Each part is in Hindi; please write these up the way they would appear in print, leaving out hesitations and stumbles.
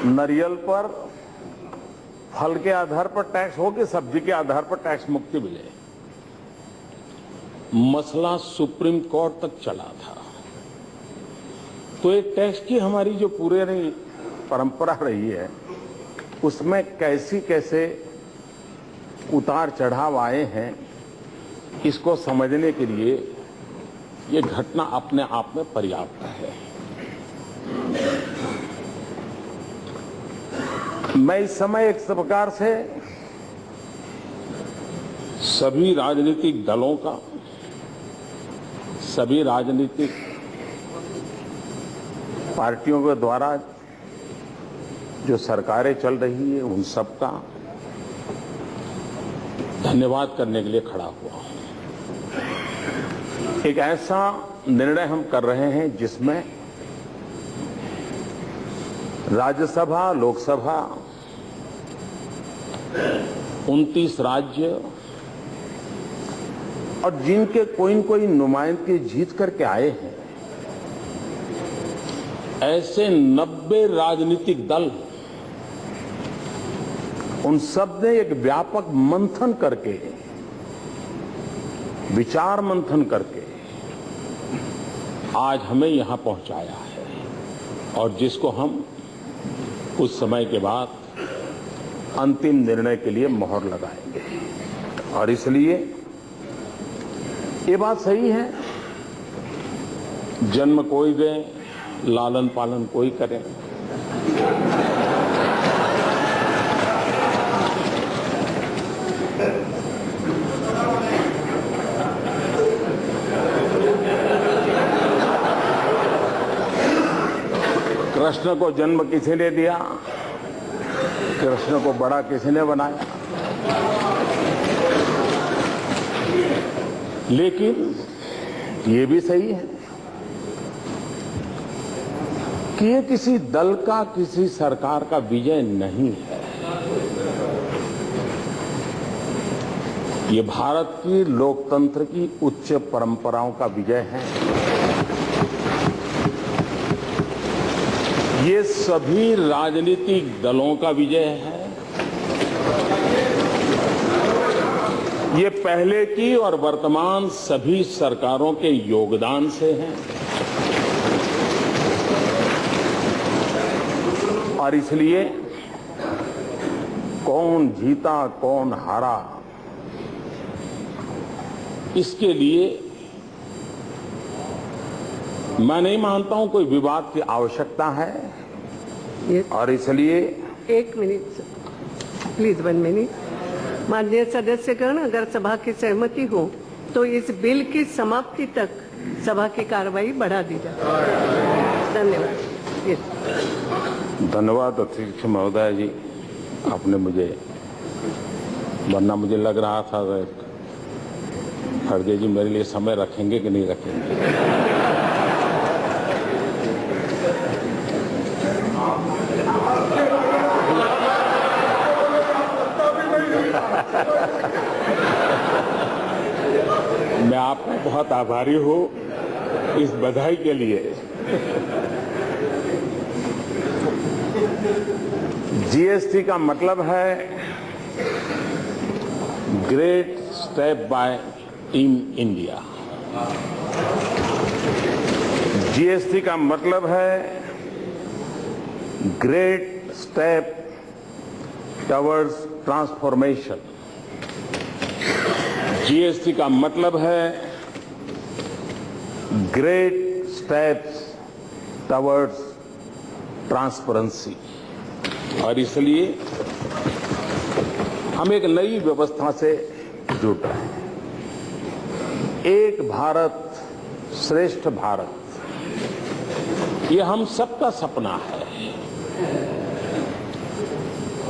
नारियल पर फल के आधार पर टैक्स हो कि सब्जी के आधार पर टैक्स मुक्ति मिले, मसला सुप्रीम कोर्ट तक चला था। तो एक टैक्स की हमारी जो पूरी परंपरा रही है, उसमें कैसे उतार चढ़ाव आए हैं, इसको समझने के लिए ये घटना अपने आप में पर्याप्त है। मैं इस समय एक प्रकार से सभी राजनीतिक दलों का, सभी राजनीतिक पार्टियों के द्वारा जो सरकारें चल रही है, उन सबका धन्यवाद करने के लिए खड़ा हुआ हूं। एक ऐसा निर्णय हम कर रहे हैं जिसमें राज्यसभा, लोकसभा, 29 राज्य और जिनके कोई न कोई नुमाइंदगी जीत करके आए हैं, ऐसे 90 राजनीतिक दल, उन सब ने एक व्यापक मंथन करके, विचार मंथन करके आज हमें यहां पहुंचाया है, और जिसको हम कुछ समय के बाद अंतिम निर्णय के लिए मोहर लगाएंगे। और इसलिए ये बात सही है, जन्म कोई दे, लालन पालन कोई करे। कृष्ण को जन्म किसी ने दिया, कृष्ण को बड़ा किसी ने बनाया, लेकिन ये भी सही है कि ये किसी दल का, किसी सरकार का विजय नहीं है। ये भारत की लोकतंत्र की उच्च परंपराओं का विजय है। ये सभी राजनीतिक दलों का विजय है। ये पहले की और वर्तमान सभी सरकारों के योगदान से है, और इसलिए कौन जीता कौन हारा, इसके लिए मैं नहीं मानता हूं कोई विवाद की आवश्यकता है। और इसलिए एक मिनट प्लीज, 1 मिनट। माननीय सदस्यगण, अगर सभा की सहमति हो तो इस बिल की समाप्ति तक सभा की कार्रवाई बढ़ा दी जाए। धन्यवाद। धन्यवाद अध्यक्ष महोदय जी, आपने मुझे, वरना मुझे लग रहा था खड़गे जी मेरे लिए समय रखेंगे कि नहीं रखेंगे। मैं आपका बहुत आभारी हूं इस बधाई के लिए। जीएसटी का मतलब है great step by team India. GST का मतलब है great step towards transformation. GST का मतलब है ग्रेट स्टेप्स टवर्ड्स ट्रांसपेरेंसी। और इसलिए हम एक नई व्यवस्था से जुड़ रहे हैं। एक भारत श्रेष्ठ भारत, ये हम सबका सपना है।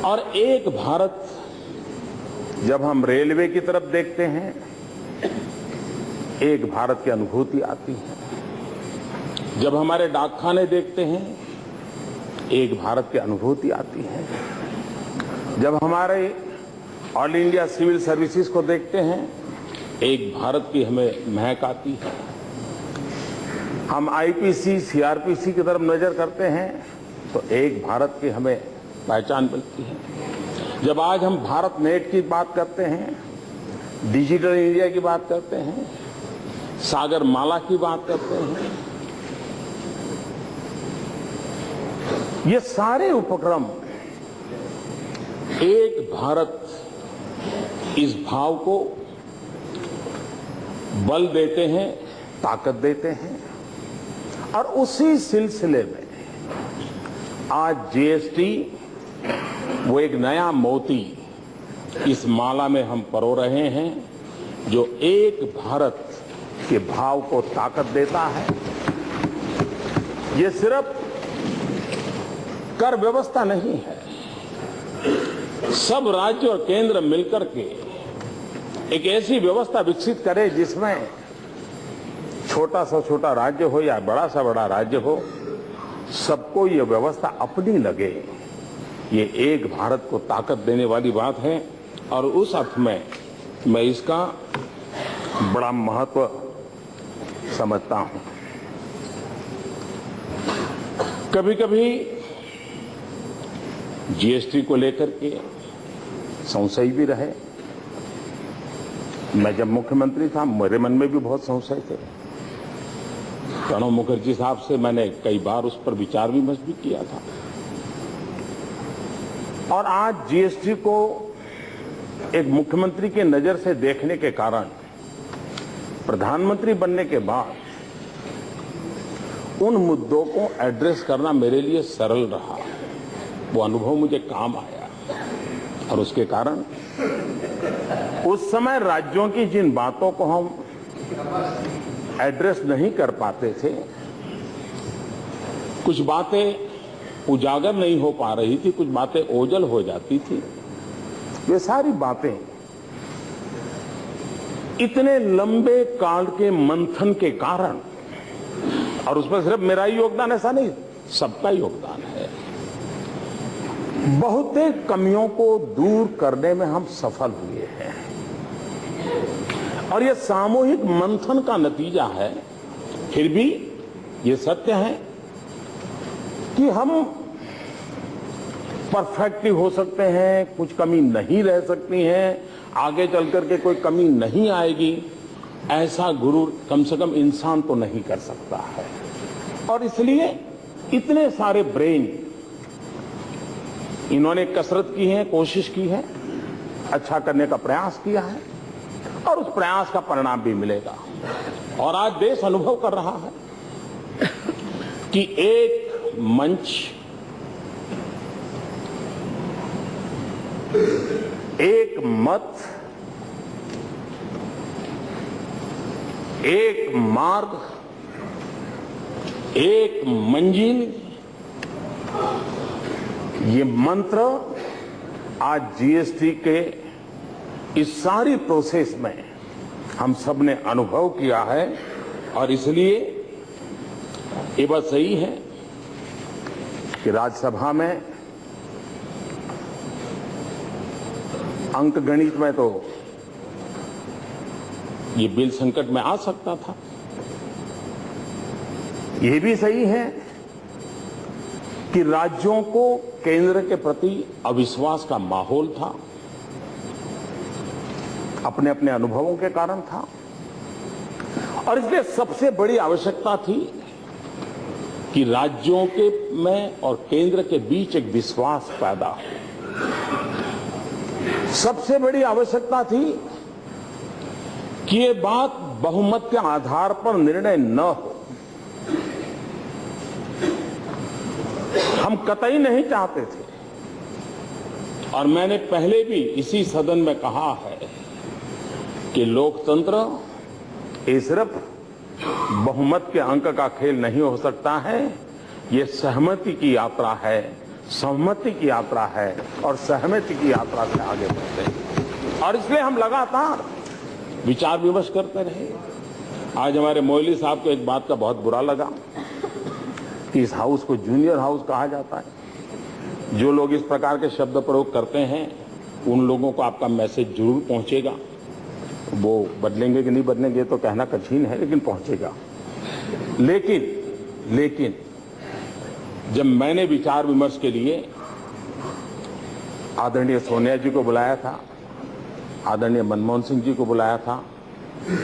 और एक भारत, जब हम रेलवे की तरफ देखते हैं, एक भारत की अनुभूति आती है। जब हमारे डाकखाने देखते हैं, एक भारत की अनुभूति आती है। जब हमारे ऑल इंडिया सिविल सर्विसेज को देखते हैं, एक भारत की हमें महक आती है। हम आईपीसी, सीआरपीसी की तरफ नजर करते हैं, तो एक भारत की हमें पहचान मिलती है। जब आज हम भारत नेट की बात करते हैं, डिजिटल इंडिया की बात करते हैं, सागर माला की बात करते हैं, ये सारे उपक्रम एक भारत इस भाव को बल देते हैं, ताकत देते हैं। और उसी सिलसिले में आज जीएसटी वो एक नया मोती इस माला में हम परो रहे हैं, जो एक भारत के भाव को ताकत देता है। ये सिर्फ कर व्यवस्था नहीं है, सब राज्य और केंद्र मिलकर के एक ऐसी व्यवस्था विकसित करे जिसमें छोटा सा छोटा राज्य हो या बड़ा सा बड़ा राज्य हो, सबको ये व्यवस्था अपनी लगे। ये एक भारत को ताकत देने वाली बात है और उस अर्थ में मैं इसका बड़ा महत्व समझता हूं। कभी कभी जीएसटी को लेकर के संशय भी रहे। मैं जब मुख्यमंत्री था मेरे मन में भी बहुत संशय थे। प्रणब मुखर्जी साहब से मैंने कई बार उस पर विचार विमर्श भी किया था। और आज जीएसटी को एक मुख्यमंत्री के नजर से देखने के कारण प्रधानमंत्री बनने के बाद उन मुद्दों को एड्रेस करना मेरे लिए सरल रहा। वो अनुभव मुझे काम आया और उसके कारण उस समय राज्यों की जिन बातों को हम एड्रेस नहीं कर पाते थे, कुछ बातें उजागर नहीं हो पा रही थी, कुछ बातें ओझल हो जाती थी, वे सारी बातें इतने लंबे काल के मंथन के कारण, और उसमें सिर्फ मेरा ही योगदान ऐसा नहीं, सबका योगदान है, बहुतेक कमियों को दूर करने में हम सफल हुए हैं। और ये सामूहिक मंथन का नतीजा है। फिर भी ये सत्य है कि हम परफेक्ट हो सकते हैं, कुछ कमी नहीं रह सकती है, आगे चल करके कोई कमी नहीं आएगी, ऐसा गुरूर कम से कम इंसान तो नहीं कर सकता है। और इसलिए इतने सारे ब्रेन इन्होंने कसरत की है, कोशिश की है, अच्छा करने का प्रयास किया है और उस प्रयास का परिणाम भी मिलेगा। और आज देश अनुभव कर रहा है कि एक मंच, एक मत, एक मार्ग, एक मंजिल, ये मंत्र आज जीएसटी के इस सारी प्रोसेस में हम सब ने अनुभव किया है। और इसलिए ये बात सही है कि राज्यसभा में अंक गणित में तो ये बिल संकट में आ सकता था। ये भी सही है कि राज्यों को केंद्र के प्रति अविश्वास का माहौल था, अपने अपने अनुभवों के कारण था। और इसलिए सबसे बड़ी आवश्यकता थी कि राज्यों के में और केंद्र के बीच एक विश्वास पैदा हो। सबसे बड़ी आवश्यकता थी कि ये बात बहुमत के आधार पर निर्णय न हो। हम कतई नहीं चाहते थे, और मैंने पहले भी इसी सदन में कहा है कि लोकतंत्र ये सिर्फ बहुमत के अंक का खेल नहीं हो सकता है, ये सहमति की यात्रा है, सहमति की यात्रा है और सहमति की यात्रा से आगे बढ़ते हैं। और इसलिए हम लगातार विचार विमर्श करते रहे। आज हमारे मोइली साहब को एक बात का बहुत बुरा लगा कि इस हाउस को जूनियर हाउस कहा जाता है। जो लोग इस प्रकार के शब्द प्रयोग करते हैं उन लोगों को आपका मैसेज जरूर पहुंचेगा। वो बदलेंगे कि नहीं बदलेंगे तो कहना कठिन है, लेकिन पहुंचेगा। लेकिन जब मैंने विचार विमर्श के लिए आदरणीय सोनिया जी को बुलाया था, आदरणीय मनमोहन सिंह जी को बुलाया था,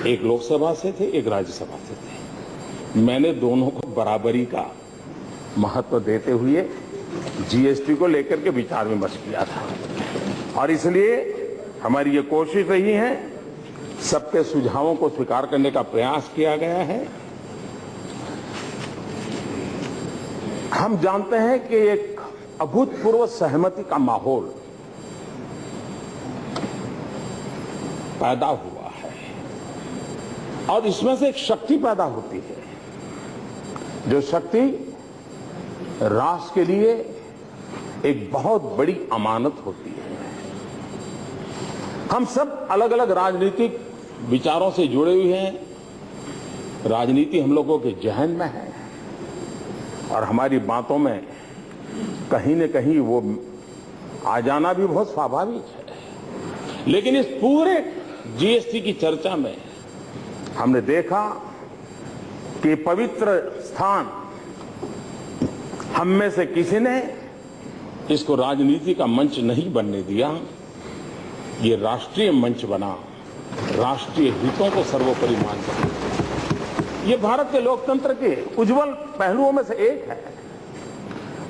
एक लोकसभा से थे, एक राज्यसभा से थे, मैंने दोनों को बराबरी का महत्व देते हुए जीएसटी को लेकर के विचार विमर्श किया था। और इसलिए हमारी ये कोशिश रही है, सबके सुझावों को स्वीकार करने का प्रयास किया गया है। हम जानते हैं कि एक अभूतपूर्व सहमति का माहौल पैदा हुआ है और इसमें से एक शक्ति पैदा होती है, जो शक्ति राष्ट्र के लिए एक बहुत बड़ी अमानत होती है। हम सब अलग अलग राजनीतिक विचारों से जुड़े हुए हैं, राजनीति हम लोगों के जहन में है और हमारी बातों में कहीं न कहीं वो आ जाना भी बहुत स्वाभाविक है। लेकिन इस पूरे जीएसटी की चर्चा में हमने देखा कि पवित्र स्थान हम में से किसी ने इसको राजनीति का मंच नहीं बनने दिया। ये राष्ट्रीय मंच बना, राष्ट्रीय हितों को सर्वोपरि मानकर। ये भारत के लोकतंत्र के उज्जवल पहलुओं में से एक है।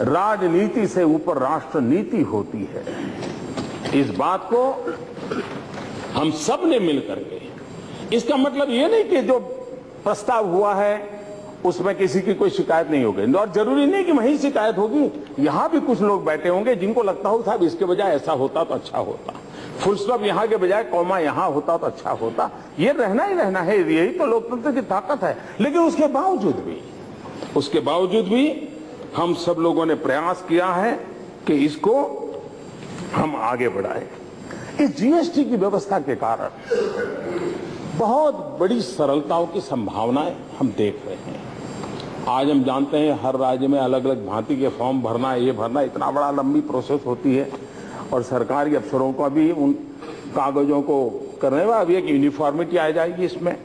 राजनीति से ऊपर राष्ट्र नीति होती है। इस बात को हम सब ने मिलकर के, इसका मतलब ये नहीं कि जो प्रस्ताव हुआ है उसमें किसी की कोई शिकायत नहीं होगी, और जरूरी नहीं कि वहीं शिकायत होगी। यहां भी कुछ लोग बैठे होंगे जिनको लगता हो साहब इसके बजाय ऐसा होता तो अच्छा होता, फुल स्टॉप यहां के बजाय कॉमा यहां होता तो अच्छा होता। ये रहना ही रहना है, यही तो लोकतंत्र की ताकत है। लेकिन उसके बावजूद भी हम सब लोगों ने प्रयास किया है कि इसको हम आगे बढ़ाएं। इस जीएसटी की व्यवस्था के कारण बहुत बड़ी सरलताओं की संभावनाएं हम देख रहे हैं। आज हम जानते हैं हर राज्य में अलग अलग भांति के फॉर्म भरना, ये भरना, इतना बड़ा लंबी प्रोसेस होती है और सरकारी अफसरों का भी उन कागजों को करने में अभी एक यूनिफॉर्मिटी आ जाएगी। इसमें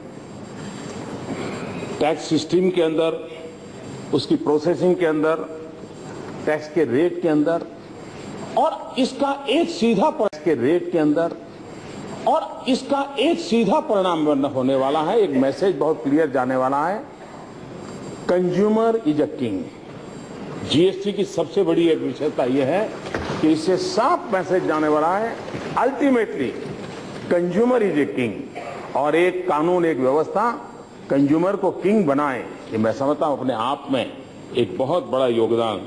टैक्स सिस्टम के अंदर, उसकी प्रोसेसिंग के अंदर, टैक्स के रेट के अंदर, और इसका एक सीधा परिणाम होने वाला है। एक मैसेज बहुत क्लियर जाने वाला है, consumer is a king. GST की सबसे बड़ी एक विशेषता यह है कि इससे साफ मैसेज जाने वाला है, ultimately consumer is a king. और एक कानून, एक व्यवस्था कंज्यूमर को किंग बनाए, ये मैं समझता हूं अपने आप में एक बहुत बड़ा योगदान